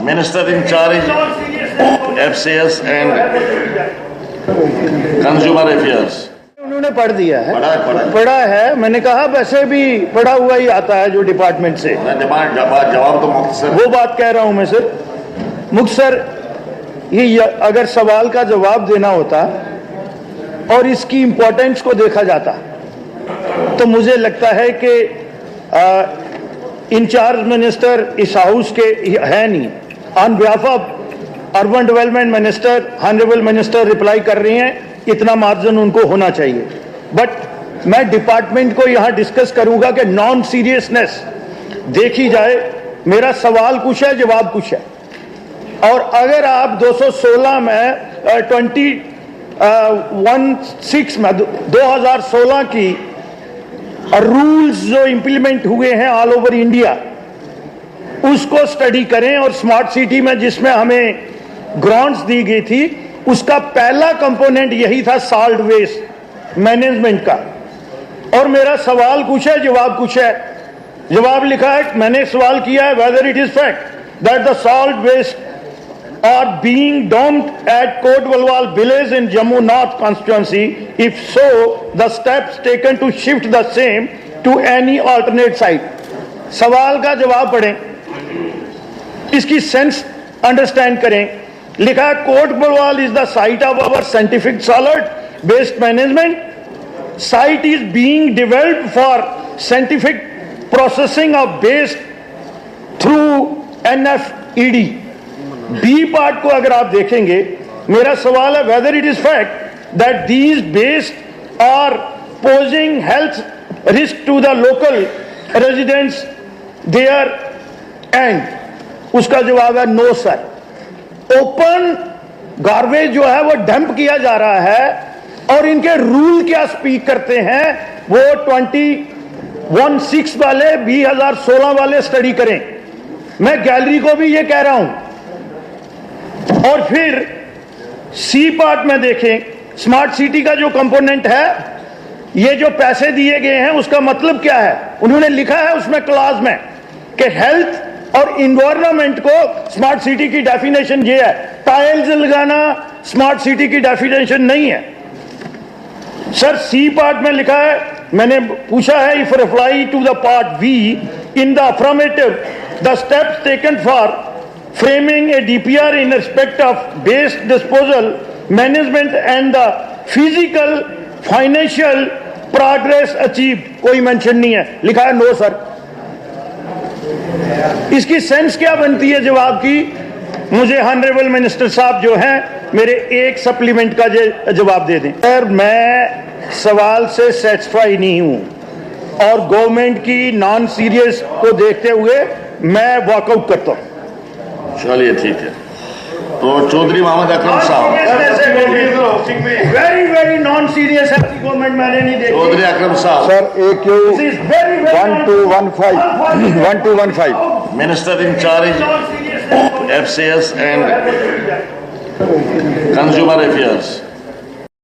Minister in charge FCS and Consumer Affairs. उन्होंने पढ़ दिया है, पढ़ा है। मैंने कहा वैसे भी पढ़ा हुआ ही आता है जो डिपार्टमेंट से। जवाब तो मुख्तसर, वो बात कह रहा हूं मैं सर। मुख्तसर ये अगर सवाल का जवाब देना होता और इसकी इंपॉर्टेंस को देखा जाता तो मुझे लगता है कि इंचार्ज मिनिस्टर इस हाउस के है नहीं। On behalf of urban development minister, honourable minister reply कर रही हैं, इतना मार्जिन उनको होना चाहिए। बट मैं डिपार्टमेंट को यहां डिस्कस करूंगा कि नॉन सीरियसनेस देखी जाए। मेरा सवाल कुछ है, जवाब कुछ है। और अगर आप 216 में 2016 में 2016 की रूल्स जो इंप्लीमेंट हुए हैं ऑल ओवर इंडिया उसको स्टडी करें, और स्मार्ट सिटी में जिसमें हमें ग्रांट्स दी गई थी उसका पहला कंपोनेंट यही था सॉल्ट वेस्ट मैनेजमेंट का। और मेरा सवाल कुछ है, जवाब कुछ है। जवाब लिखा है, मैंने सवाल किया है whether it is fact that the salt waste are being dumped at Kot Balwal village in Jammu North constituency. If so, the steps taken to shift the same to any alternate site. सवाल का जवाब पढ़ें, इसकी sense understand करें। लिखा है Kot Balwal is the site of our scientific solid waste management. Site is being developed for scientific processing of waste through NFED। B part को अगर आप देखेंगे, मेरा सवाल है whether it is fact that these waste are posing health risk to the local residents there and. उसका जवाब है नो सर। ओपन गार्बेज जो है वो डंप किया जा रहा है, और इनके रूल क्या स्पीक करते हैं वो 2016 वाले 2016 वाले स्टडी करें। मैं गैलरी को भी ये कह रहा हूं। और फिर सी पार्ट में देखें, स्मार्ट सिटी का जो कंपोनेंट है, ये जो पैसे दिए गए हैं उसका मतलब क्या है। उन्होंने लिखा है उसमें क्लास में कि हेल्थ और इन्वायरमेंट को स्मार्ट सिटी की डेफिनेशन ये है। टाइल्स लगाना स्मार्ट सिटी की डेफिनेशन नहीं है सर। सी पार्ट में लिखा है, मैंने पूछा है if reply to the part B in the affirmative the steps taken for framing a DPR in respect of waste disposal management and the physical financial progress achieved। कोई mention नहीं है, लिखा है नो सर। इसकी sense क्या बनती है जवाब की? मुझे ऑनरेबल मिनिस्टर साहब जो हैं मेरे एक सप्लीमेंट का जवाब दे दें। सर मैं सवाल से सेटिस्फाई नहीं हूं, और गवर्नमेंट की नॉन सीरियस को देखते हुए मैं वॉकआउट करता हूं। चलिए ठीक है। तो चौधरी मोहम्मद अकरम साहब, वेरी वेरी नॉन सीरियस है गवर्नमेंट, मैंने नहीं देखी। चौधरी अकरम साहब sir AQ 1215 minister in charge FCS and Consumer Affairs.